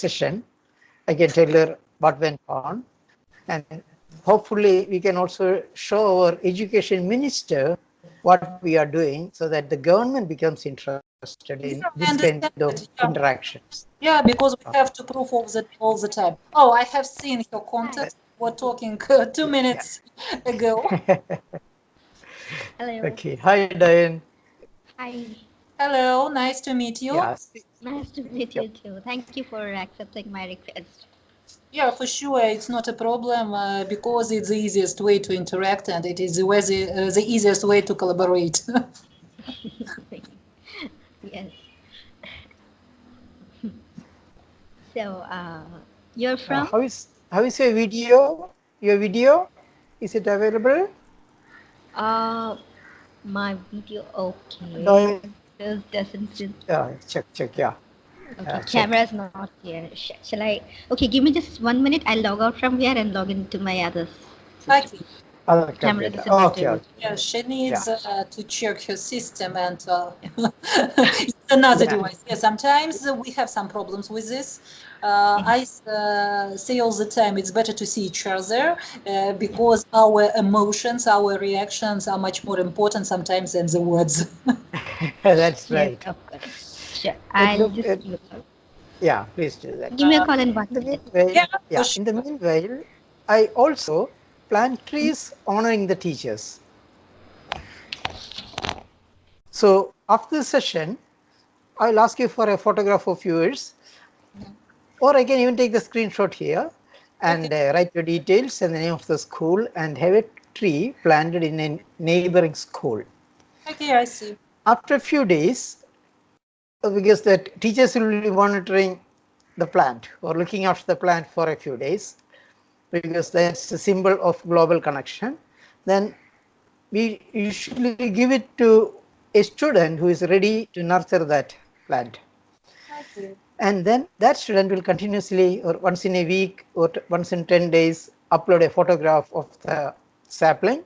session. I can tell her what went on, and hopefully we can also show our education minister what we are doing, so that the government becomes interested in this kind of interactions. Yeah, because we have to prove all the time. Oh, I have seen your contact. We're talking 2 minutes ago. Hello. Okay. Hi, Doyan. Hi. Hello. Nice to meet you. Yes. Nice to meet you too. Thank you for accepting my request. Yeah, for sure. It's not a problem because it's the easiest way to interact, and it is the easiest way to collaborate. Yes. So, you're from? How is your video? Your video, is it available? My video. Okay. Doyan. This doesn't seem. Check. Yeah. Okay, camera's not here. Shall I? Okay, give me just 1 minute. I'll log out from here and log into my other system. Okay. Camera Okay. Yeah, she needs to check her system, and it's another device. Yeah, sometimes we have some problems with this. I say all the time, it's better to see each other because our emotions, our reactions are much more important sometimes than the words. That's right. Yes, of course. Sure. I'll just. Yeah, please do that. Give me a call in 1 minute. In the meanwhile, I also plant trees honoring the teachers. So after the session, I'll ask you for a photograph of yours, or I can even take the screenshot here and write your details and the name of the school and have a tree planted in a neighboring school. Okay, I see. After a few days, because the teachers will be monitoring the plant or looking after the plant for a few days, because that's a symbol of global connection, then we usually give it to a student who is ready to nurture that plant. And then that student will continuously, or once in a week or once in 10 days, upload a photograph of the sapling.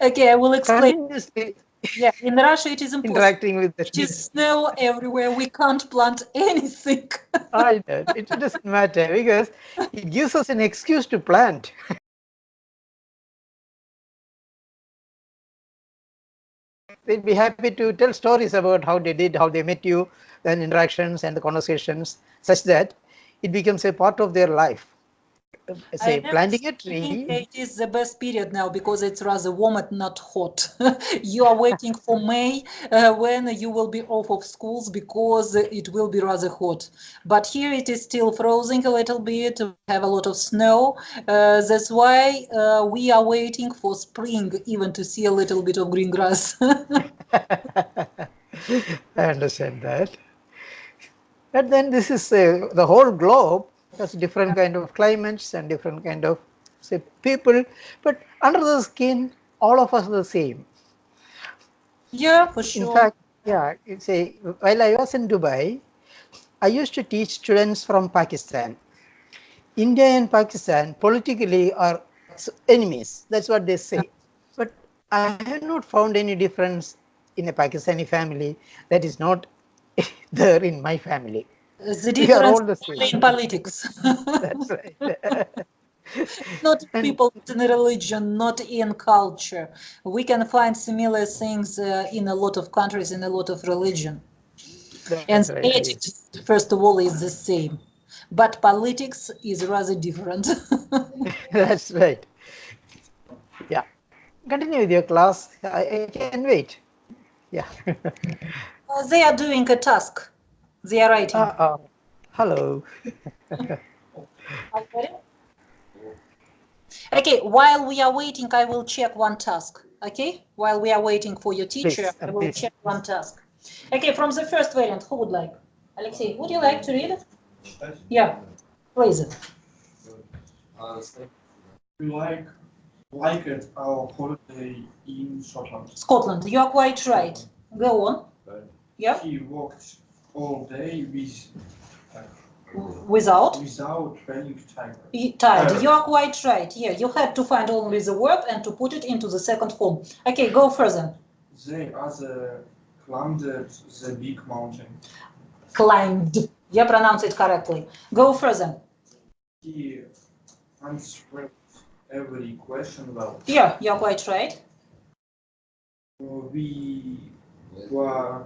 Okay, I will explain. Continuously. Yeah, in Russia it is impossible. Interacting with the It is snow everywhere. We can't plant anything. I know. It doesn't matter because it gives us an excuse to plant. They'd be happy to tell stories about how they did, how they met you, and interactions and the conversations, such that it becomes a part of their life. Say, planting a tree. It is the best period now because it's rather warm and not hot. You are waiting for May when you will be off of schools because it will be rather hot. But here it is still frozen a little bit. We have a lot of snow. That's why we are waiting for spring even to see a little bit of green grass. I understand that. But then this is the whole globe has different kind of climates and different kind of people, but under the skin, all of us are the same. Yeah, for sure. In fact, while I was in Dubai, I used to teach students from Pakistan. India and Pakistan politically are enemies. That's what they say. But I have not found any difference in a Pakistani family that is not there in my family. The difference in politics. That's right. Not people, in religion, not in culture. We can find similar things in a lot of countries, in a lot of religion. And attitude, first of all, is the same. But politics is rather different. That's right. Yeah. Continue with your class. I can wait. Yeah. They are doing a task. They are writing. Hello. Okay, while we are waiting, I will check one task. Okay, while we are waiting for your teacher, I will check one task. Okay, from the first variant, who would like? Alexei, would you like to read it? Yeah, please. We like it, our holiday in Scotland. Scotland, you are quite right. Go on. Yeah. He worked all day without being tired. Tired. You are quite right. Yeah, you had to find only the verb and to put it into the second form. Okay, go further. They climbed the big mountain. Climbed. Yeah, pronounce it correctly. Go further. He answered every question well. Yeah, you're quite right. We were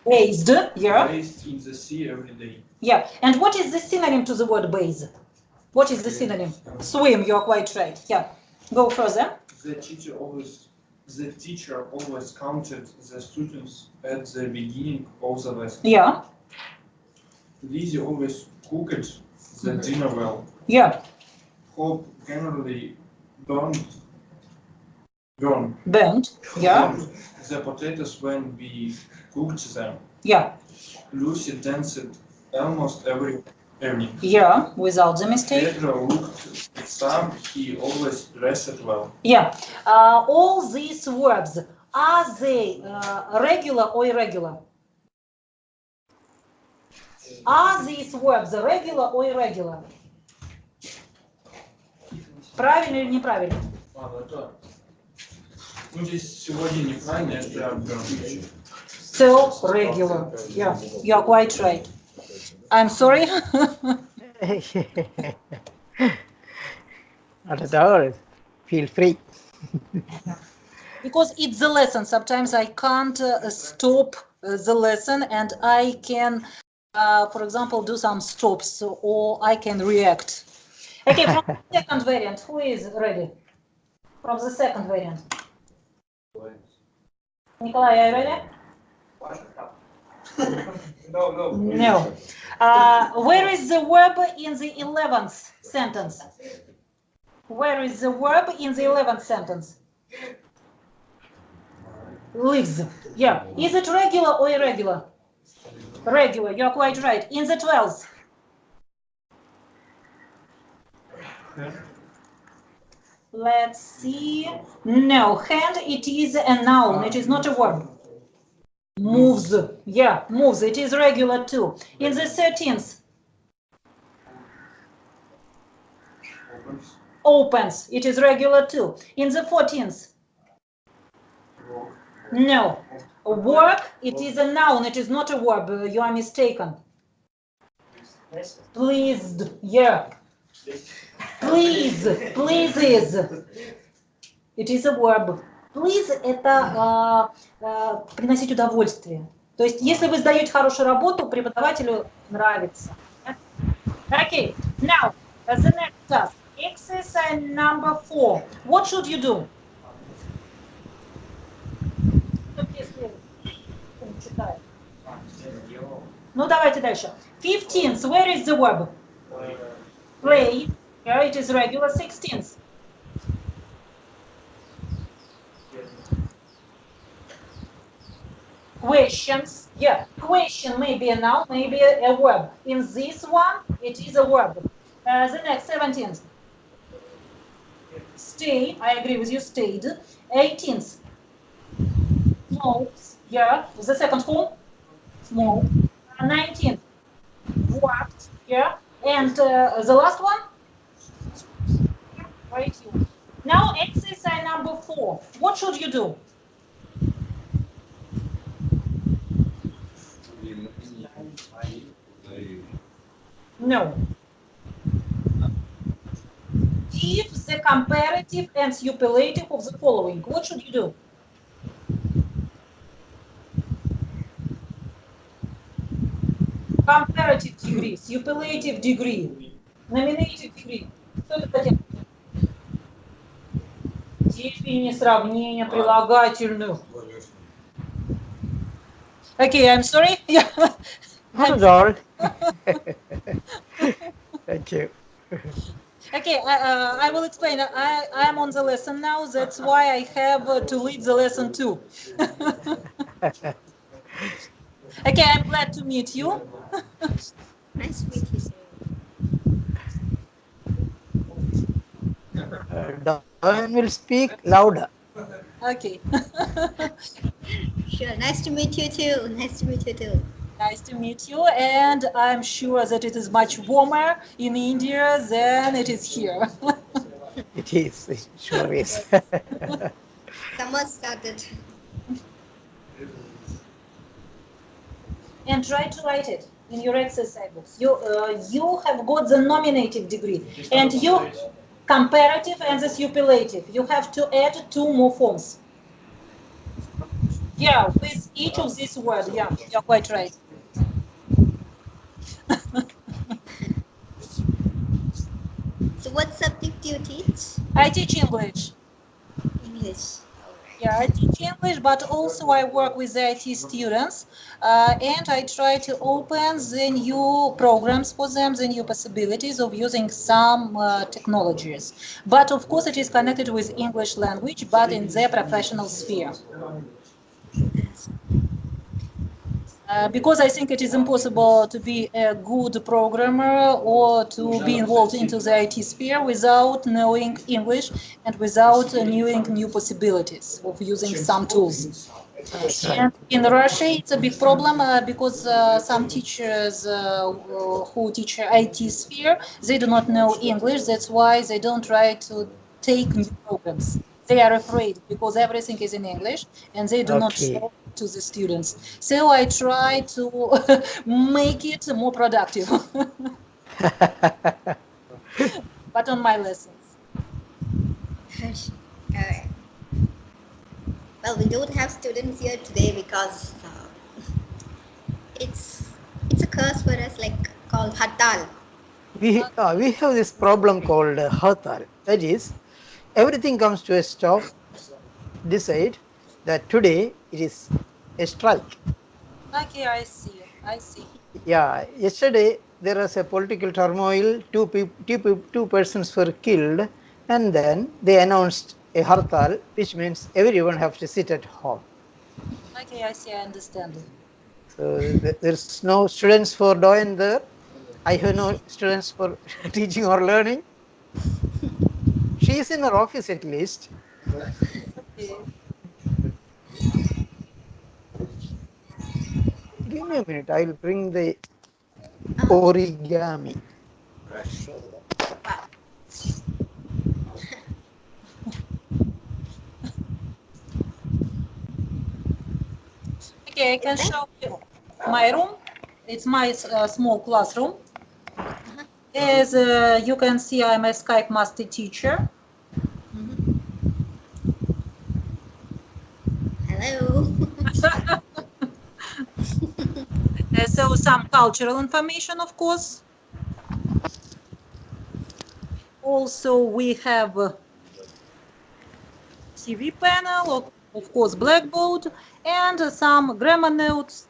Based, yeah. raised in the sea every day. Yeah, and what is the synonym to the word base? What is the synonym? Swim, you're quite right. Yeah, go further. The teacher always counted the students at the beginning of the lesson. Yeah. Lizzie always cooked the dinner well. Yeah. Hope generally burned Yeah. the potatoes when we cooked them. Yeah. Lucy danced almost every evening. Yeah, without the mistake. Pedro looked at some, he always dressed well. Yeah. All these verbs, are they regular or irregular? Are these verbs regular or irregular? Правильно или неправильно? Ну, здесь сегодня неправильно, это обернуть. So, regular. Yeah, you're quite right. I'm sorry. Not at all. Feel free. Because it's the lesson. Sometimes I can't stop the lesson and I can, for example, do some stops or I can react. Okay, from the second variant, who is ready? From the second variant. Nikolai, are you ready? No. Where is the verb in the 11th sentence? Where is the verb in the 11th sentence? Lives. Yeah. Is it regular or irregular? Regular. You're quite right. In the 12th. Let's see. No. Hand, it is a noun. It is not a verb. Moves. Yeah, moves. It is regular too. In the 13th. Opens. It is regular too. In the 14th. No. Work. It is a noun. It is not a verb. You are mistaken. Pleased. Yeah. Please. Pleases. It is a verb. Please – это приносить удовольствие. То есть, если вы сдаете хорошую работу, преподавателю нравится. Okay, now, the next task. Exercise number 4. What should you do? Ну, давайте дальше. 15th, where is the verb? Play. Yeah, it is regular. 16th. Questions. Yeah, question may be a noun, maybe a verb. In this one, it is a verb. The next, 17th. Stay. I agree with you. Stayed. 18th. Smokes. Yeah. The second form. Smoke. 19th. Worked. Yeah. And the last one. Right here. Now exercise number 4. What should you do? No. Give the comparative and superlative of the following. What should you do? Comparative degree, superlative degree, nominative degree. Что это такое? Степени, сравнения, прилагательных. Okay, I'm sorry. Yeah. Not at all. Thank you. Okay, I will explain. I am on the lesson now. That's why I have to lead the lesson too. Okay, I'm glad to meet you. Nice to meet you. Doyan will speak louder. Okay. Sure. Nice to meet you too. Nice to meet you too. Nice to meet you, and I'm sure that it is much warmer in India than it is here. It is. It sure is. Summer started. and try to write it in your exercise books. You have got the nominative degree, and you comparative and the superlative. You have to add 2 more forms. Yeah, with each of these words. Yeah, you're quite right. So what subject do you teach? I teach English. English. Yeah, I teach English, but also I work with the IT students, and I try to open the new programs for them, the new possibilities of using some technologies. But of course, it is connected with English language, but in their professional sphere. Because I think it is impossible to be a good programmer or to be involved into the IT sphere without knowing English and without knowing new possibilities of using some tools. And in Russia, it's a big problem because some teachers who teach IT sphere, they do not know English. That's why they don't try to take new programs. They are afraid because everything is in English and they do not show to the students. So I try to make it more productive, but on my lessons. All right. Well, we don't have students here today because it's a curse for us, like called Hatal. We have this problem called Hartal. That is, everything comes to a stop. Decide that today it is a strike. Okay, I see. I see. Yeah, yesterday there was a political turmoil. Two persons were killed, and then they announced a Hartal, which means everyone has to sit at home. Okay, I see. I understand. So there's no students for Doyan there. I have no students for teaching or learning. She is in her office at least. Okay. Give me a minute. I will bring the origami. Okay, I can show you my room. It's my small classroom. As you can see, I'm a Skype master teacher. Hello. So some cultural information, of course. Also, we have TV panel, of course, blackboard, and some grammar notes.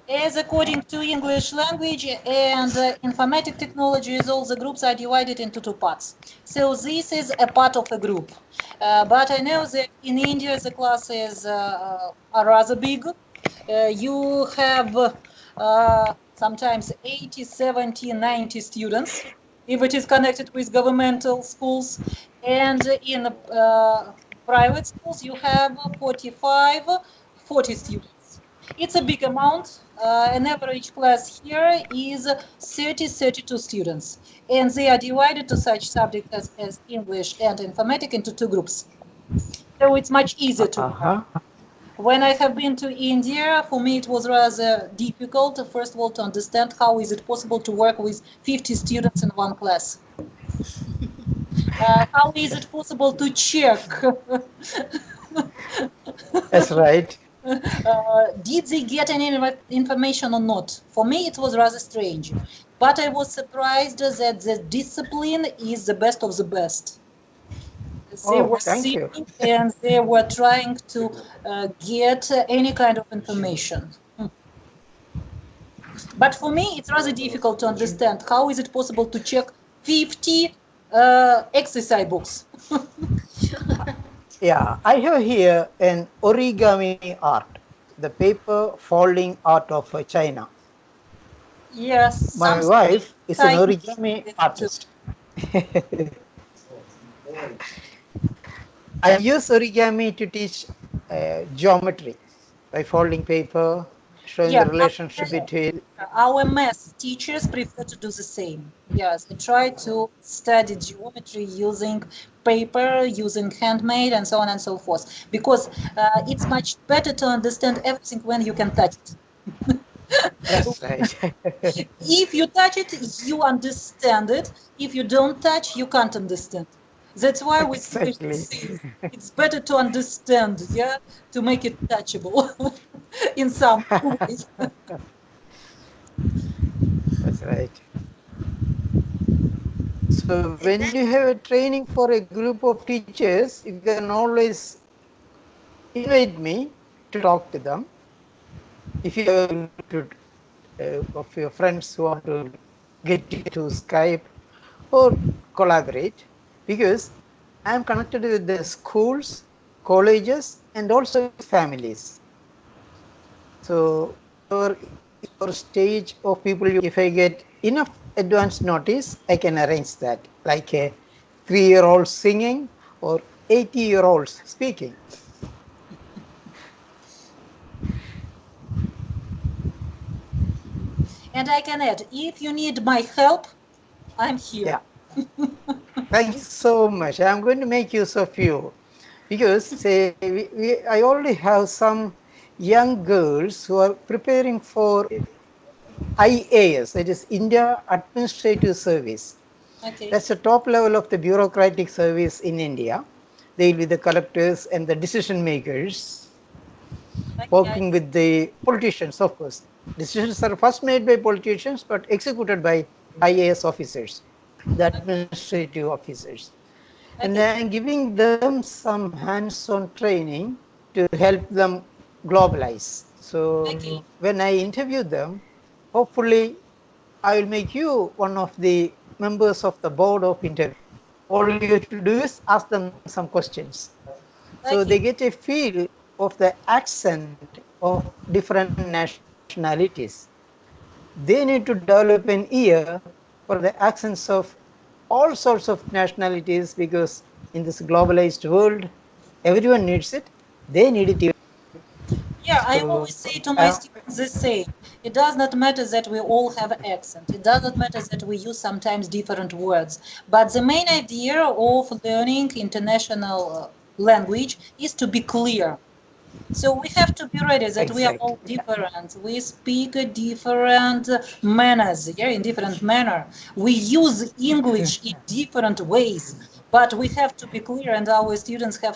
As according to English language and informatic technologies, all the groups are divided into 2 parts. So this is a part of a group. But I know that in India, the classes are rather big. You have sometimes 80, 70, 90 students, if it is connected with governmental schools. And in private schools, you have 45, 40 students. It's a big amount. An average class here is 32 students, and they are divided to such subjects as English and informatics into 2 groups. So it's much easier to work. When I have been to India, for me it was rather difficult, first of all, to understand how is it possible to work with 50 students in one class. How is it possible to check? That's right. Did they get any information or not? For me, it was rather strange. But I was surprised that the discipline is the best of the best. They were sitting and they were trying to get any kind of information. But for me, it's rather difficult to understand how is it possible to check 50 exercise books. Yeah, I have here an origami art, the paper folding art of China. Yes. My wife is an origami artist. I use origami to teach geometry by folding paper showing Yeah, the relationship between. our math teachers prefer to do the same. Yes, they try to study geometry using paper, using handmade, and so on and so forth, because it's much better to understand everything when you can touch it. That's right. If you touch it, you understand it. If you don't touch, you can't understand. That's why we Exactly. say it's better to understand, yeah, to make it touchable in some ways. That's right. So when you have a training for a group of teachers, you can always invite me to talk to them. If you have a group of your friends who want to get to Skype or collaborate, because I am connected with the schools, colleges, and also families. So your stage of people, if I get enough advance notice, I can arrange that, like a 3-year-old singing or 80-year-olds speaking. And I can add, if you need my help, I'm here. Yeah. Thank you so much. I'm going to make use of you, because say I already have some young girls who are preparing for IAS, that is India Administrative Service. Okay. That's the top level of the bureaucratic service in India. They will be the collectors and the decision makers, working with the politicians, of course. Decisions are first made by politicians, but executed by IAS officers, the administrative officers. And I am giving them some hands-on training to help them globalize. So when I interview them, hopefully I will make you one of the members of the board of interview. All you have to do is ask them some questions. So they get a feel of the accent of different nationalities. They need to develop an ear for the accents of all sorts of nationalities, because in this globalized world, everyone needs it. They need it. Yeah, I always say to my students the same. It does not matter that we all have accent. It does not matter that we use sometimes different words. But the main idea of learning international language is to be clear. So we have to be ready that we are all different. We speak different manners, yeah, in different manner. We use English in different ways, but we have to be clear, and our students have